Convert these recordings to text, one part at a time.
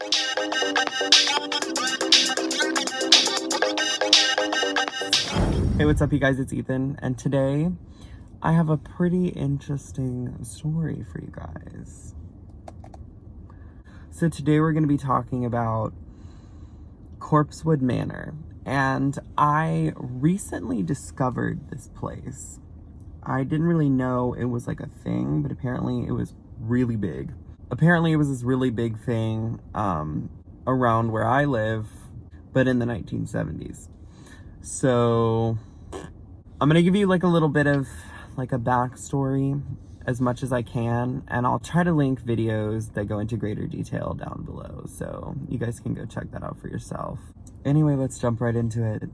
Hey, what's up, you guys? It's Ethan, and today I have a pretty interesting story for you guys. So today we're going to be talking about Corpsewood Manor, and I recently discovered this place. I didn't really know it was like a thing, but apparently it was really big. Apparently it was this really big thing around where I live, but in the 1970s. So I'm going to give you like a little bit of like a backstory as much as I can, and I'll try to link videos that go into greater detail down below, so you guys can go check that out for yourself. Anyway, let's jump right into it.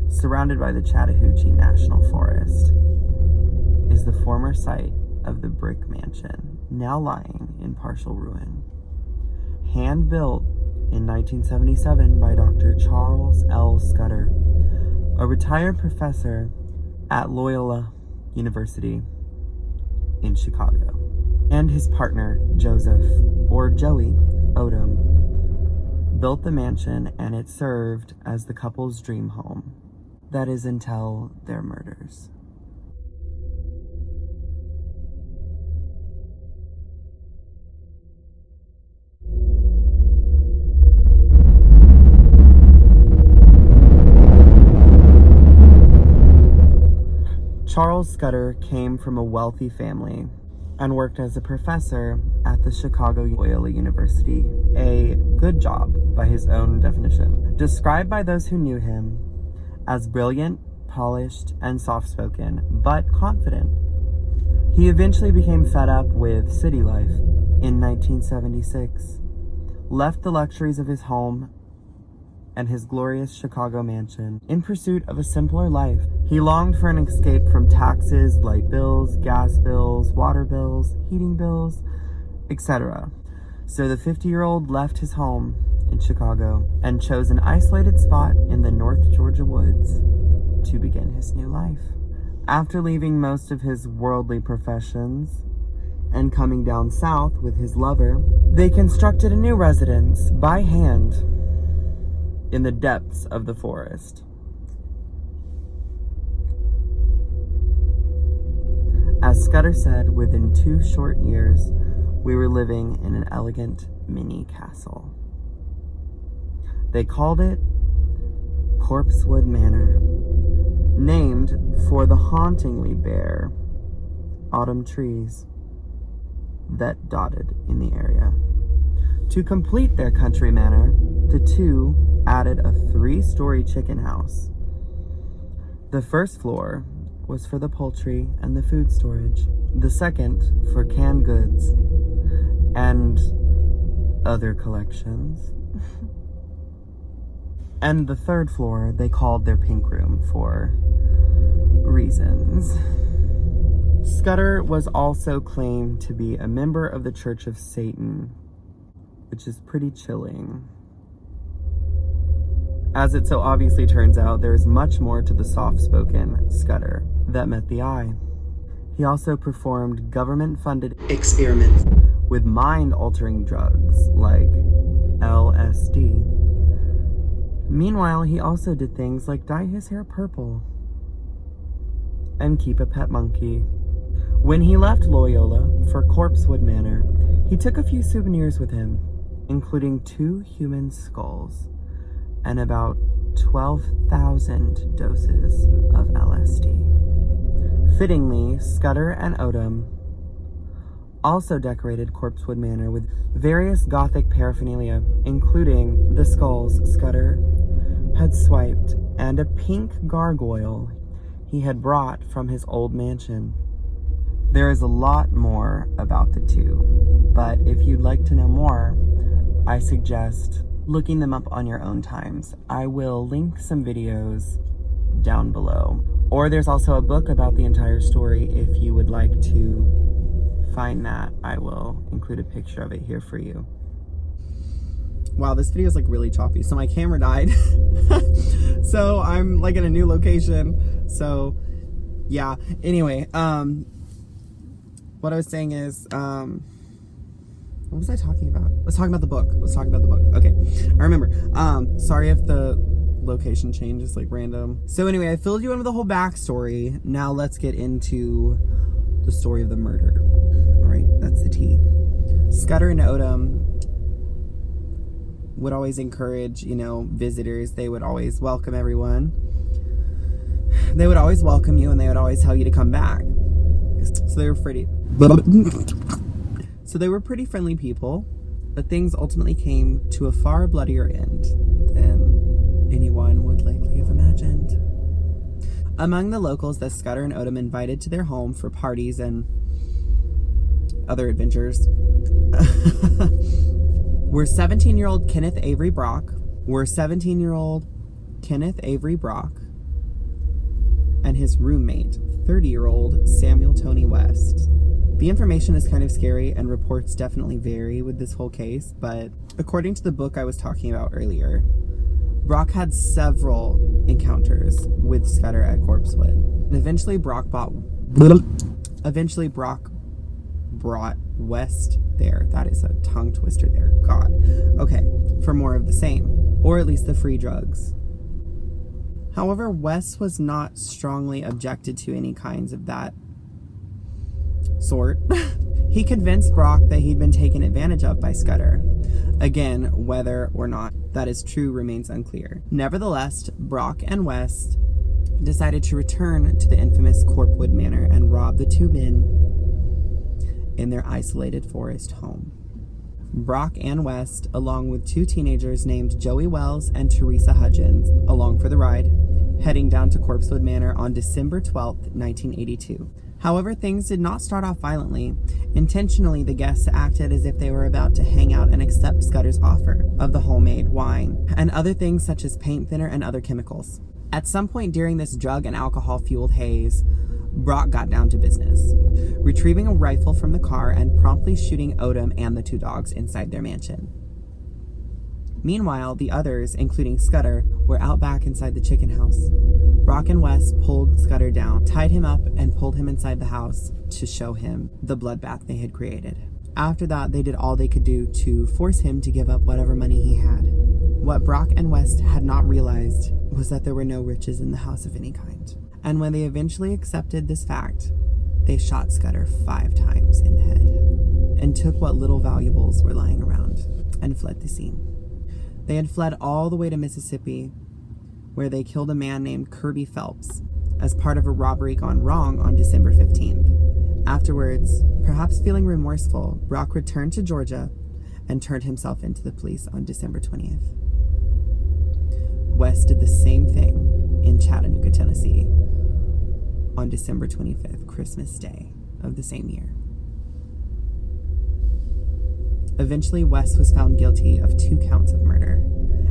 Surrounded by the Chattahoochee National Forest is the former site of the brick mansion, now lying in partial ruin. Hand-built in 1977 by Dr. Charles L. Scudder, a retired professor at Loyola University in Chicago, and his partner, Joseph, or Joey, Odom, built the mansion, and it served as the couple's dream home. That is until their murders. Charles Scudder came from a wealthy family and worked as a professor at the Chicago Loyola University, a good job by his own definition. Described by those who knew him as brilliant, polished, and soft-spoken, but confident. He eventually became fed up with city life in 1976, left the luxuries of his home and his glorious Chicago mansion in pursuit of a simpler life. He longed for an escape from taxes, light bills, gas bills, water bills, heating bills, etc. So the 50-year-old left his home in Chicago and chose an isolated spot in the North Georgia woods to begin his new life. After leaving most of his worldly professions and coming down south with his lover, they constructed a new residence by hand in the depths of the forest. As Scudder said, within 2 short years, we were living in an elegant mini castle. They called it Corpsewood Manor, named for the hauntingly bare autumn trees that dotted in the area. To complete their country manor, the two added a 3-story chicken house. The first floor was for the poultry and the food storage. The second for canned goods and other collections. And the third floor they called their pink room for reasons. Scudder was also claimed to be a member of the Church of Satan, which is pretty chilling. As it so obviously turns out, there is much more to the soft-spoken Scudder that met the eye. He also performed government-funded experiments with mind-altering drugs like LSD. Meanwhile, he also did things like dye his hair purple and keep a pet monkey. When he left Loyola for Corpsewood Manor, he took a few souvenirs with him, including 2 human skulls and about 12,000 doses of LSD. Fittingly, Scudder and Odom also decorated Corpsewood Manor with various Gothic paraphernalia, including the skulls Scudder had swiped and a pink gargoyle he had brought from his old mansion. There is a lot more about the two, but if you'd like to know more, I suggest looking them up on your own times. I will link some videos down below. Or there's also a book about the entire story if you would like to find that. I will include a picture of it here for you. Wow, this video is like really choppy. So my camera died. So I'm like in a new location. So yeah, anyway, what I was saying is, What was I talking about? I was talking about the book. Okay, I remember. Sorry if the location change is like random. So anyway, I filled you in with the whole backstory. Now let's get into the story of the murder. All right, that's the tea. Scudder and Odom would always encourage, visitors. They would always welcome everyone. They would always welcome you, and they would always tell you to come back. So they were pretty friendly people, but things ultimately came to a far bloodier end than anyone would likely have imagined. Among the locals that Scudder and Odom invited to their home for parties and other adventures were 17-year-old Kenneth Avery Brock, and his roommate, 30-year-old Samuel Tony West. The information is kind of scary, and reports definitely vary with this whole case, but according to the book I was talking about earlier, Brock had several encounters with Scudder at Corpsewood. And eventually Brock brought West there. That is a tongue twister there. God. Okay, for more of the same, or at least the free drugs. However, West was not strongly objected to any kinds of that sort. He convinced Brock that he'd been taken advantage of by Scudder. Again, whether or not that is true remains unclear. Nevertheless, Brock and West decided to return to the infamous Corpsewood Manor and rob the two men in their isolated forest home. Brock and West, along with two teenagers named Joey Wells and Teresa Hudgens, along for the ride, heading down to Corpsewood Manor on December 12th, 1982. However, things did not start off violently. Intentionally, the guests acted as if they were about to hang out and accept Scudder's offer of the homemade wine and other things such as paint thinner and other chemicals. At some point during this drug and alcohol-fueled haze, Brock got down to business, retrieving a rifle from the car and promptly shooting Odom and the two dogs inside their mansion. Meanwhile, the others, including Scudder, were out back inside the chicken house. Brock and West pulled Scudder down, tied him up, and pulled him inside the house to show him the bloodbath they had created. After that, they did all they could do to force him to give up whatever money he had. What Brock and West had not realized was that there were no riches in the house of any kind. And when they eventually accepted this fact, they shot Scudder 5 times in the head and took what little valuables were lying around and fled the scene. They had fled all the way to Mississippi, where they killed a man named Kirby Phelps as part of a robbery gone wrong on December 15th. Afterwards, perhaps feeling remorseful, Brock returned to Georgia and turned himself into the police on December 20th. West did the same thing in Chattanooga, Tennessee on December 25th, Christmas Day of the same year. Eventually, West was found guilty of 2 counts of murder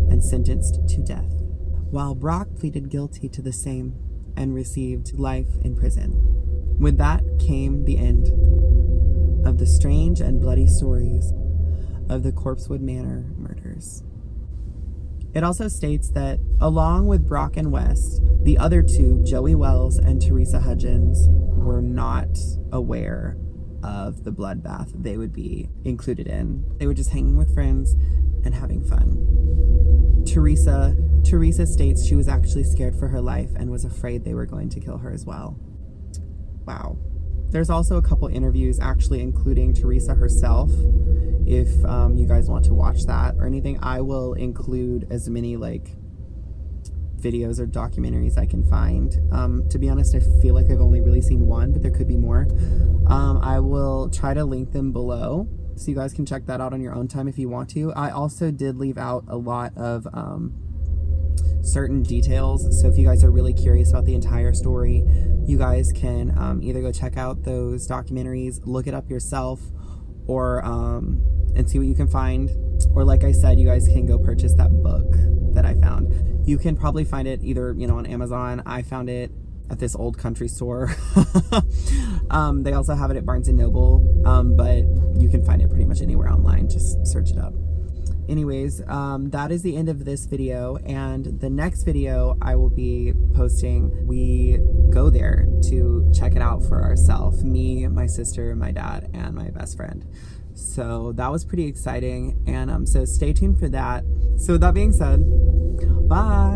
and sentenced to death, while Brock pleaded guilty to the same and received life in prison. With that came the end of the strange and bloody stories of the Corpsewood Manor murders. It also states that, along with Brock and West, the other two, Joey Wells and Teresa Hudgens, were not aware of the bloodbath they would be included in. They were just hanging with friends and having fun. Teresa states she was actually scared for her life and was afraid they were going to kill her as well. Wow. There's also a couple interviews, actually including Teresa herself. If you guys want to watch that or anything, I will include as many videos or documentaries I can find. To be honest, I feel like I've only really seen one, but there could be more. I will try to link them below so you guys can check that out on your own time if you want to. I also did leave out a lot of certain details, so if you guys are really curious about the entire story, you guys can either go check out those documentaries, look it up yourself, or and see what you can find, or like I said, you guys can go purchase that book that I found. You can probably find it either on Amazon. I found it at this old country store. They also have it at Barnes & Noble, but you can find it pretty much anywhere online. Just search it up. Anyways, that is the end of this video, and the next video I will be posting, we go there to check it out for ourselves. Me, my sister, my dad, and my best friend. So that was pretty exciting, and so stay tuned for that. So with that being said, bye.